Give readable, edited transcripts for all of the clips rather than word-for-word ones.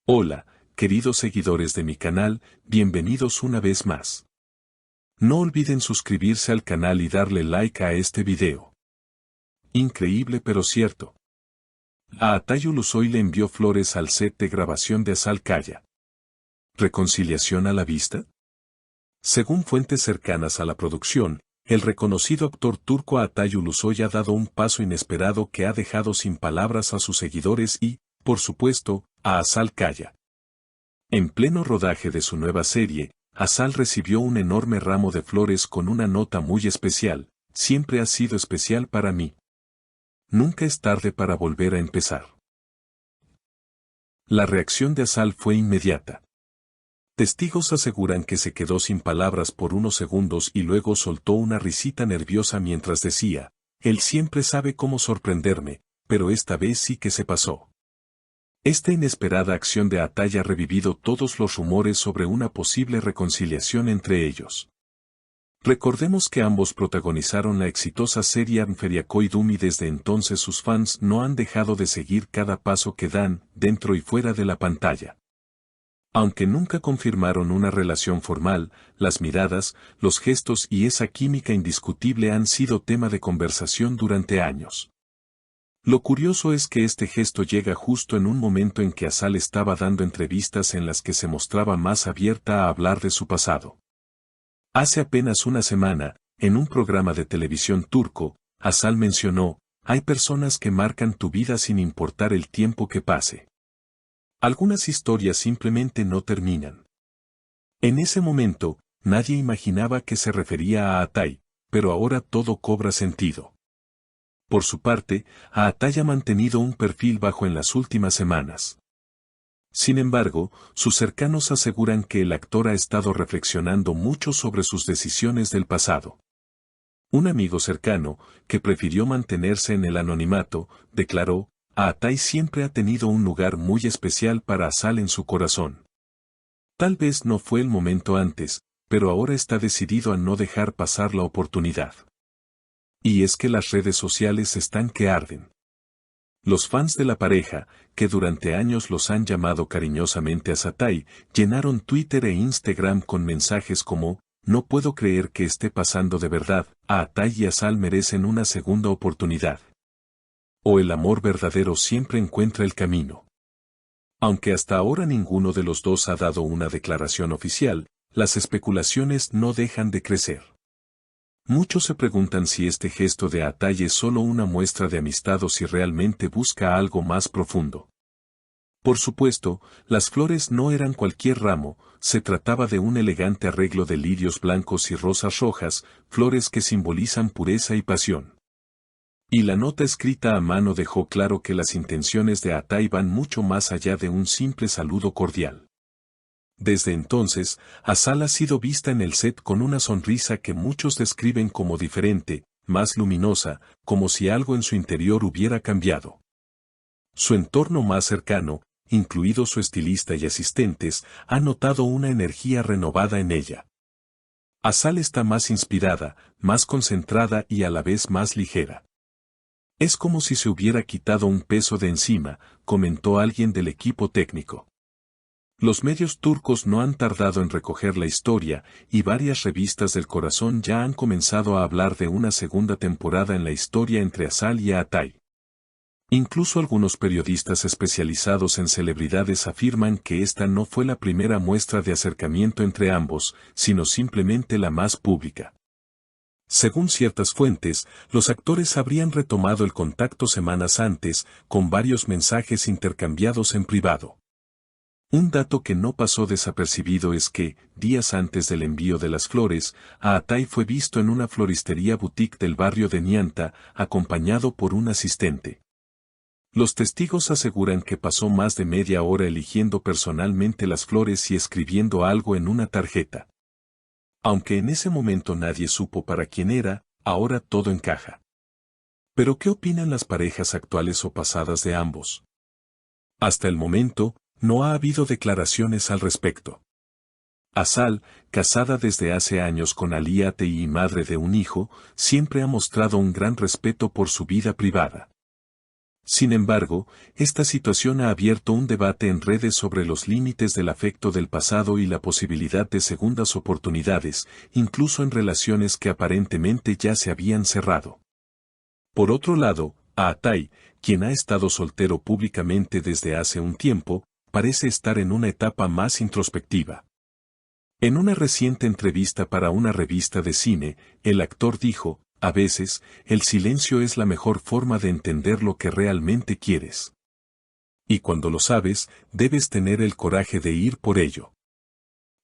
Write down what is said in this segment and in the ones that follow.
Hola, queridos seguidores de mi canal, bienvenidos una vez más. No olviden suscribirse al canal y darle like a este video. Increíble pero cierto. Atayu Ulusoy le envió flores al set de grabación de Azal Kaya. ¿Reconciliación a la vista? Según fuentes cercanas a la producción, el reconocido actor turco Atayu Ulusoy ha dado un paso inesperado que ha dejado sin palabras a sus seguidores y, por supuesto, a Azal Kaya. En pleno rodaje de su nueva serie, Azal recibió un enorme ramo de flores con una nota muy especial: siempre ha sido especial para mí. Nunca es tarde para volver a empezar. La reacción de Azal fue inmediata. Testigos aseguran que se quedó sin palabras por unos segundos y luego soltó una risita nerviosa mientras decía: él siempre sabe cómo sorprenderme, pero esta vez sí que se pasó. Esta inesperada acción de Atay ha revivido todos los rumores sobre una posible reconciliación entre ellos. Recordemos que ambos protagonizaron la exitosa serie Anferiakoidum y desde entonces sus fans no han dejado de seguir cada paso que dan, dentro y fuera de la pantalla. Aunque nunca confirmaron una relación formal, las miradas, los gestos y esa química indiscutible han sido tema de conversación durante años. Lo curioso es que este gesto llega justo en un momento en que Azal estaba dando entrevistas en las que se mostraba más abierta a hablar de su pasado. Hace apenas una semana, en un programa de televisión turco, Azal mencionó: hay personas que marcan tu vida sin importar el tiempo que pase. Algunas historias simplemente no terminan. En ese momento, nadie imaginaba que se refería a Atay, pero ahora todo cobra sentido. Por su parte, Atay ha mantenido un perfil bajo en las últimas semanas. Sin embargo, sus cercanos aseguran que el actor ha estado reflexionando mucho sobre sus decisiones del pasado. Un amigo cercano, que prefirió mantenerse en el anonimato, declaró: Atay siempre ha tenido un lugar muy especial para Azal en su corazón. Tal vez no fue el momento antes, pero ahora está decidido a no dejar pasar la oportunidad. Y es que las redes sociales están que arden. Los fans de la pareja, que durante años los han llamado cariñosamente Azatay, llenaron Twitter e Instagram con mensajes como: no puedo creer que esté pasando de verdad, Atay y Azal merecen una segunda oportunidad. O el amor verdadero siempre encuentra el camino. Aunque hasta ahora ninguno de los dos ha dado una declaración oficial, las especulaciones no dejan de crecer. Muchos se preguntan si este gesto de Atay es solo una muestra de amistad o si realmente busca algo más profundo. Por supuesto, las flores no eran cualquier ramo, se trataba de un elegante arreglo de lirios blancos y rosas rojas, flores que simbolizan pureza y pasión. Y la nota escrita a mano dejó claro que las intenciones de Atay van mucho más allá de un simple saludo cordial. Desde entonces, Azal ha sido vista en el set con una sonrisa que muchos describen como diferente, más luminosa, como si algo en su interior hubiera cambiado. Su entorno más cercano, incluido su estilista y asistentes, ha notado una energía renovada en ella. Azal está más inspirada, más concentrada y a la vez más ligera. Es como si se hubiera quitado un peso de encima, comentó alguien del equipo técnico. Los medios turcos no han tardado en recoger la historia, y varias revistas del corazón ya han comenzado a hablar de una segunda temporada en la historia entre Azal y Atay. Incluso algunos periodistas especializados en celebridades afirman que esta no fue la primera muestra de acercamiento entre ambos, sino simplemente la más pública. Según ciertas fuentes, los actores habrían retomado el contacto semanas antes, con varios mensajes intercambiados en privado. Un dato que no pasó desapercibido es que, días antes del envío de las flores, Atay fue visto en una floristería boutique del barrio de Nianta, acompañado por un asistente. Los testigos aseguran que pasó más de media hora eligiendo personalmente las flores y escribiendo algo en una tarjeta. Aunque en ese momento nadie supo para quién era, ahora todo encaja. ¿Pero qué opinan las parejas actuales o pasadas de ambos? Hasta el momento, no ha habido declaraciones al respecto. Azal, casada desde hace años con Ali Atay y madre de un hijo, siempre ha mostrado un gran respeto por su vida privada. Sin embargo, esta situación ha abierto un debate en redes sobre los límites del afecto del pasado y la posibilidad de segundas oportunidades, incluso en relaciones que aparentemente ya se habían cerrado. Por otro lado, Atai, quien ha estado soltero públicamente desde hace un tiempo, parece estar en una etapa más introspectiva. En una reciente entrevista para una revista de cine, el actor dijo: "A veces, el silencio es la mejor forma de entender lo que realmente quieres. Y cuando lo sabes, debes tener el coraje de ir por ello".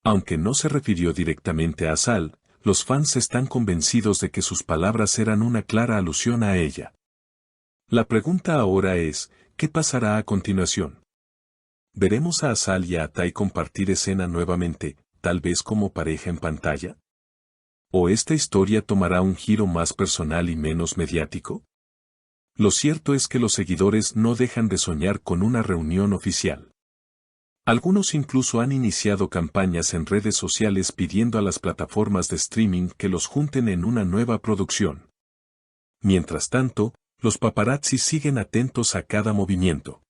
Aunque no se refirió directamente a Sal, los fans están convencidos de que sus palabras eran una clara alusión a ella. La pregunta ahora es, ¿qué pasará a continuación? ¿Veremos a Sal y a Atai compartir escena nuevamente, tal vez como pareja en pantalla? ¿O esta historia tomará un giro más personal y menos mediático? Lo cierto es que los seguidores no dejan de soñar con una reunión oficial. Algunos incluso han iniciado campañas en redes sociales pidiendo a las plataformas de streaming que los junten en una nueva producción. Mientras tanto, los paparazzi siguen atentos a cada movimiento.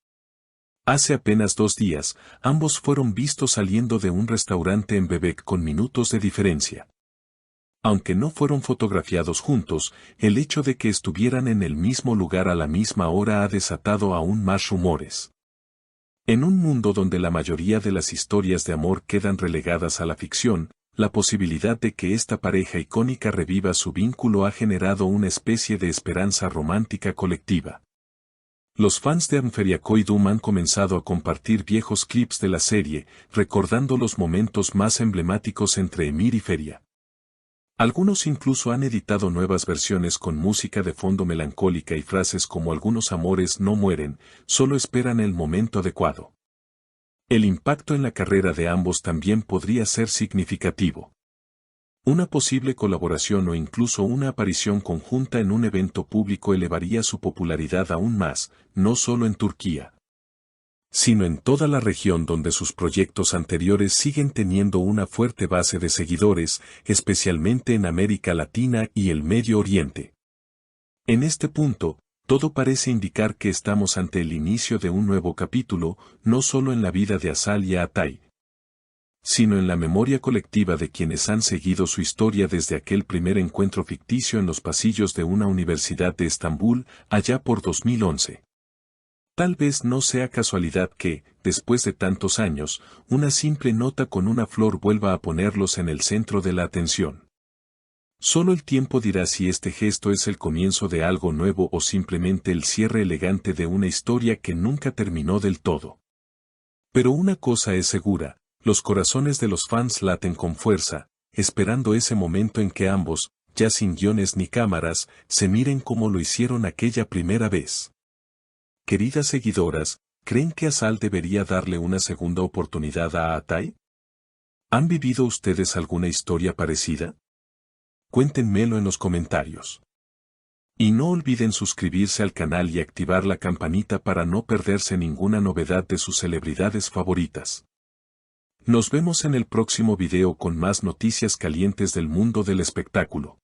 Hace apenas 2 días, ambos fueron vistos saliendo de un restaurante en Bebek con minutos de diferencia. Aunque no fueron fotografiados juntos, el hecho de que estuvieran en el mismo lugar a la misma hora ha desatado aún más rumores. En un mundo donde la mayoría de las historias de amor quedan relegadas a la ficción, la posibilidad de que esta pareja icónica reviva su vínculo ha generado una especie de esperanza romántica colectiva. Los fans de Amferiakoidum han comenzado a compartir viejos clips de la serie, recordando los momentos más emblemáticos entre Emir y Feria. Algunos incluso han editado nuevas versiones con música de fondo melancólica y frases como "algunos amores no mueren, solo esperan el momento adecuado". El impacto en la carrera de ambos también podría ser significativo. Una posible colaboración o incluso una aparición conjunta en un evento público elevaría su popularidad aún más, no solo en Turquía, sino en toda la región donde sus proyectos anteriores siguen teniendo una fuerte base de seguidores, especialmente en América Latina y el Medio Oriente. En este punto, todo parece indicar que estamos ante el inicio de un nuevo capítulo, no solo en la vida de Asal y Atai, sino en la memoria colectiva de quienes han seguido su historia desde aquel primer encuentro ficticio en los pasillos de una universidad de Estambul, allá por 2011. Tal vez no sea casualidad que, después de tantos años, una simple nota con una flor vuelva a ponerlos en el centro de la atención. Solo el tiempo dirá si este gesto es el comienzo de algo nuevo o simplemente el cierre elegante de una historia que nunca terminó del todo. Pero una cosa es segura, los corazones de los fans laten con fuerza, esperando ese momento en que ambos, ya sin guiones ni cámaras, se miren como lo hicieron aquella primera vez. Queridas seguidoras, ¿creen que Asal debería darle una segunda oportunidad a Atai? ¿Han vivido ustedes alguna historia parecida? Cuéntenmelo en los comentarios. Y no olviden suscribirse al canal y activar la campanita para no perderse ninguna novedad de sus celebridades favoritas. Nos vemos en el próximo video con más noticias calientes del mundo del espectáculo.